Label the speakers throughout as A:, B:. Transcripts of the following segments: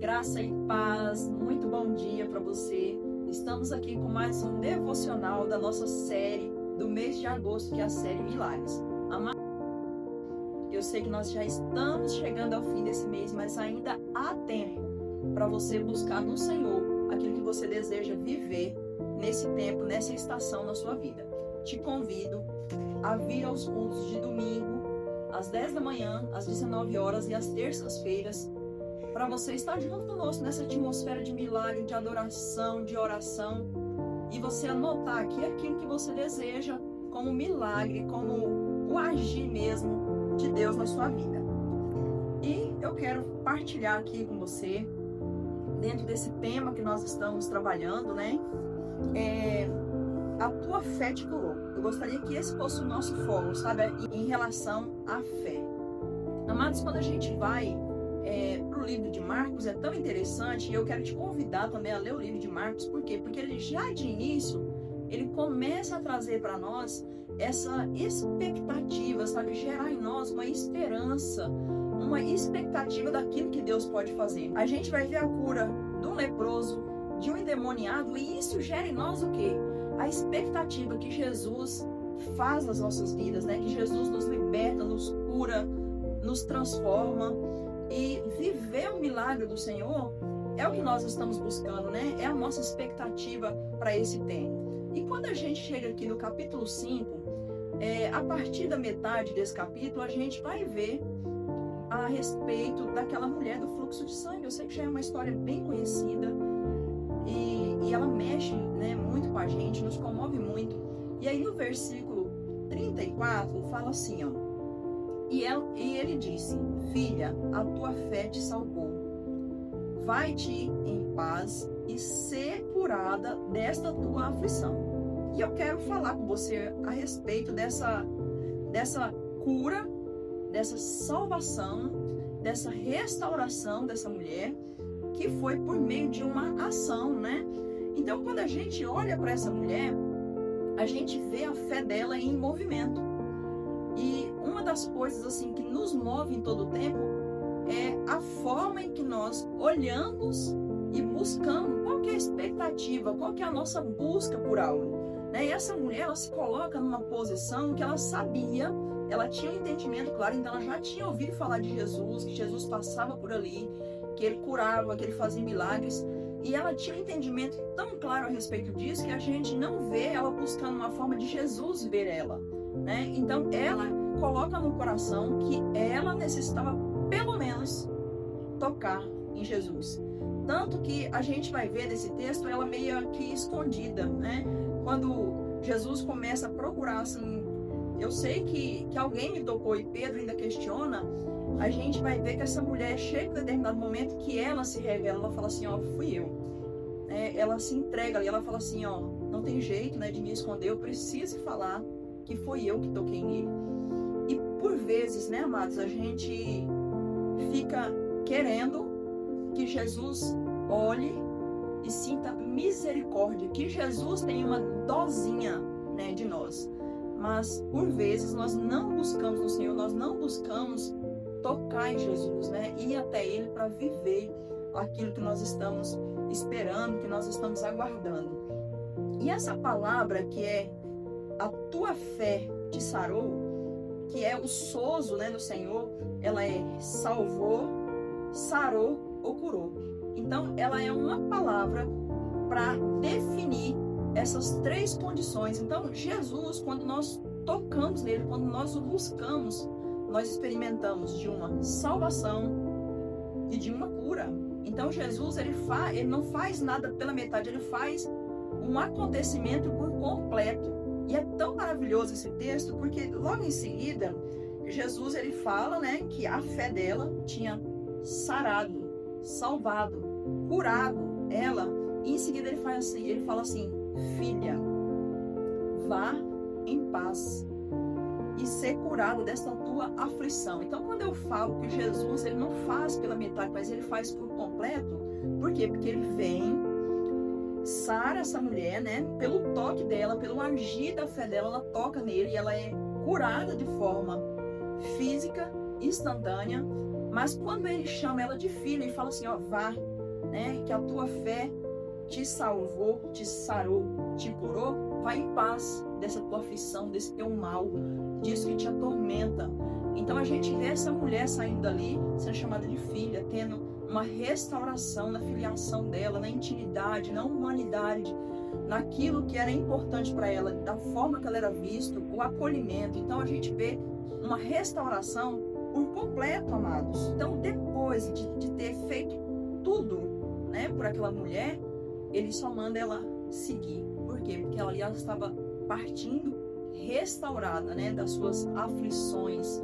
A: Graça e paz, muito bom dia para você. Estamos aqui com mais um devocional da nossa série do mês de agosto, que é a série Milagres. Eu sei que nós já estamos chegando ao fim desse mês, mas ainda há tempo para você buscar no Senhor aquilo que você deseja viver nesse tempo, nessa estação na sua vida. Te convido a vir aos cultos de domingo, às 10 da manhã, às 19 horas e às terças-feiras, para você estar junto conosco nessa atmosfera de milagre, de adoração, de oração, e você anotar aqui aquilo que você deseja como milagre, como o agir mesmo de Deus na sua vida. E eu quero partilhar aqui com você, dentro desse tema que nós estamos trabalhando, né? A tua fé te curou. Eu gostaria que esse fosse o nosso foco, sabe? Em relação à fé. Amados, quando a gente vai para o livro de Marcos, é tão interessante, e eu quero te convidar também a ler o livro de Marcos. Por quê? Porque ele já de início, ele começa a trazer para nós essa expectativa, sabe? Gerar em nós uma esperança, uma expectativa daquilo que Deus pode fazer. A gente vai ver a cura de um leproso, de um endemoniado, e isso gera em nós o quê? A expectativa que Jesus faz nas nossas vidas, né? Que Jesus nos liberta, nos cura, nos transforma. E viver o milagre do Senhor é o que nós estamos buscando, né? É a nossa expectativa para esse tempo. E quando a gente chega aqui no capítulo 5, a partir da metade desse capítulo, a gente vai ver a respeito daquela mulher do fluxo de sangue. Eu sei que já é uma história bem conhecida e ela mexe, né, muito com a gente, nos comove muito. E aí no versículo 34 fala assim, ó: E ele disse: Filha, a tua fé te salvou. Vai-te em paz e ser curada desta tua aflição. E eu quero falar com você a respeito dessa cura, dessa salvação, dessa restauração dessa mulher, que foi por meio de uma ação, né? Então, quando a gente olha para essa mulher, a gente vê a fé dela em movimento. E uma das coisas assim que nos move em todo o tempo é a forma em que nós olhamos e buscamos qual que é a expectativa, qual que é a nossa busca por algo, né? E essa mulher, ela se coloca numa posição que ela sabia, ela tinha um entendimento claro, então ela já tinha ouvido falar de Jesus, que Jesus passava por ali, que ele curava, que ele fazia milagres, e ela tinha um entendimento tão claro a respeito disso que a gente não vê ela buscando uma forma de Jesus ver ela, né? Então ela coloca no coração que ela necessitava pelo menos tocar em Jesus. Tanto que a gente vai ver nesse texto ela meio que escondida, né? Quando Jesus começa a procurar assim, eu sei que alguém me tocou, e Pedro ainda questiona, a gente vai ver que essa mulher chega em determinado momento que ela se revela, ela fala assim, ó, fui eu. Ela se entrega ali, ela fala assim, ó, não tem jeito, né, de me esconder, eu preciso falar que foi eu que toquei nele. E por vezes, né, amados, a gente fica querendo que Jesus olhe e sinta misericórdia, que Jesus tenha uma dosinha, né, de nós. Mas por vezes nós não buscamos no Senhor, nós não buscamos tocar em Jesus, né, ir até Ele para viver aquilo que nós estamos esperando, que nós estamos aguardando. E essa palavra que é a tua fé te sarou, que é o sozo, né, do Senhor, ela é salvou, sarou ou curou. Então, ela é uma palavra para definir essas três condições. Então, Jesus, quando nós tocamos nele, quando nós o buscamos, nós experimentamos de uma salvação e de uma cura. Então, Jesus, ele não faz nada pela metade, ele faz um acontecimento por completo. E é tão maravilhoso esse texto, porque logo em seguida, Jesus, ele fala, né, que a fé dela tinha sarado, salvado, curado ela. E em seguida ele fala assim, filha, vá em paz e ser curado desta tua aflição. Então, quando eu falo que Jesus, ele não faz pela metade, mas ele faz por completo, por quê? Porque ele vem, sara essa mulher, né? Pelo toque dela, pelo agir da fé dela, ela toca nele e ela é curada de forma física, instantânea, Mas quando ele chama ela de filha e fala assim, ó, vá, né, que a tua fé te salvou, te sarou, te curou, vai em paz dessa tua aflição, desse teu mal, disso que te atormenta. Então a gente vê essa mulher saindo dali, sendo chamada de filha, tendo uma restauração na filiação dela, na intimidade, na humanidade, naquilo que era importante para ela, da forma que ela era vista, o acolhimento. Então a gente vê uma restauração por completo, amados. Então depois de ter feito tudo, né, por aquela mulher, ele só manda ela seguir. Por quê? Porque ela estava partindo restaurada, né, das suas aflições,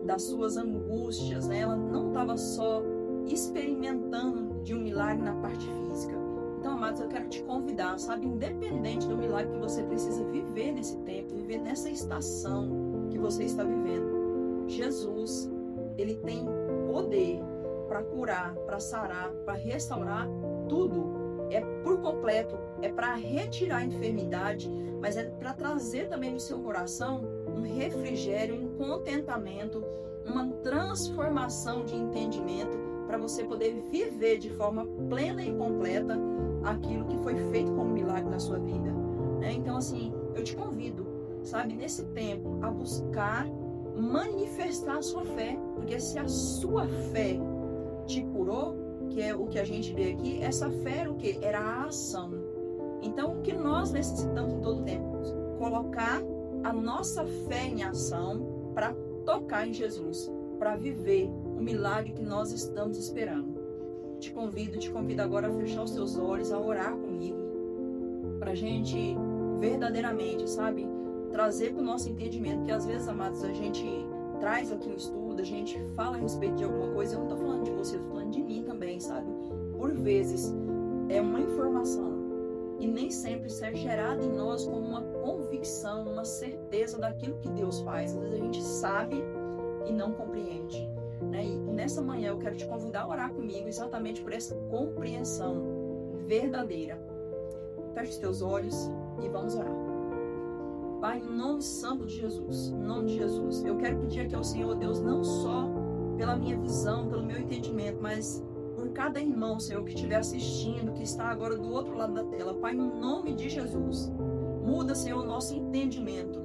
A: das suas angústias, né? Ela não estava só experimentando de um milagre na parte física. Então, amados, eu quero te convidar, sabe, independente do milagre que você precisa viver nesse tempo, viver nessa estação que você está vivendo, Jesus, ele tem poder para curar, para sarar, para restaurar tudo. É por completo, é para retirar a enfermidade, mas é para trazer também no seu coração um refrigério, um contentamento, uma transformação de entendimento, para você poder viver de forma plena e completa aquilo que foi feito como milagre na sua vida, né? Então, assim, eu te convido, sabe, nesse tempo, a buscar manifestar a sua fé, porque se a sua fé te curou, que é o que a gente vê aqui, essa fé era o quê? Era a ação. Então, o que nós necessitamos em todo tempo? Colocar a nossa fé em ação para tocar em Jesus, para viver o milagre que nós estamos esperando. Te convido agora a fechar os seus olhos, a orar comigo, para a gente verdadeiramente, sabe, trazer para o nosso entendimento, que às vezes, amados, a gente traz aqui no estudo, a gente fala a respeito de alguma coisa, eu não estou falando de você, eu estou falando de mim também, sabe? Por vezes, é uma informação e nem sempre isso é gerado em nós como uma convicção, uma certeza daquilo que Deus faz. Às vezes a gente sabe e não compreende, né? E nessa manhã eu quero te convidar a orar comigo exatamente por essa compreensão verdadeira. Feche os teus olhos e vamos orar. Pai, em nome santo de Jesus, em nome de Jesus, eu quero pedir aqui ao Senhor, Deus, não só pela minha visão, pelo meu entendimento, mas por cada irmão, Senhor, que estiver assistindo, que está agora do outro lado da tela. Pai, em nome de Jesus, muda, Senhor, o nosso entendimento.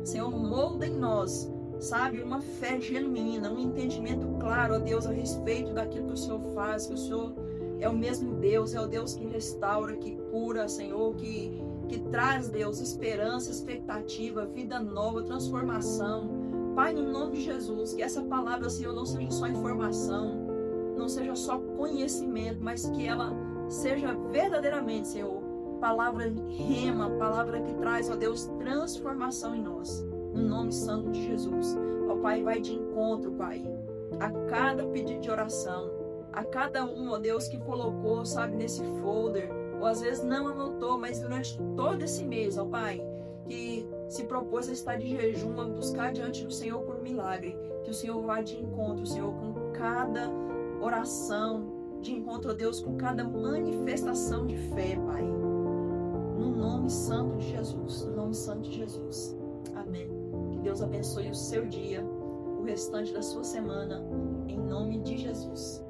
A: Senhor, molda em nós, sabe, uma fé genuína, um entendimento claro, ó Deus, a respeito daquilo que o Senhor faz, que o Senhor é o mesmo Deus, é o Deus que restaura, que cura, Senhor, que traz, Deus, esperança, expectativa, vida nova, transformação. Pai, no nome de Jesus, que essa palavra, Senhor, não seja só informação, não seja só conhecimento, mas que ela seja verdadeiramente, Senhor, palavra rema, palavra que traz, ó Deus, transformação em nós. No nome santo de Jesus. Ó Pai, vai de encontro, Pai, a cada pedido de oração, a cada um, ó Deus, que colocou, sabe, nesse folder, ou às vezes não anotou, mas durante todo esse mês, ó Pai, que se propôs a estar de jejum, a buscar diante do Senhor por um milagre, que o Senhor vá de encontro, Senhor, com cada oração, de encontro, ó Deus, com cada manifestação de fé, Pai. No nome santo de Jesus, no nome santo de Jesus. Amém. Que Deus abençoe o seu dia, o restante da sua semana, em nome de Jesus.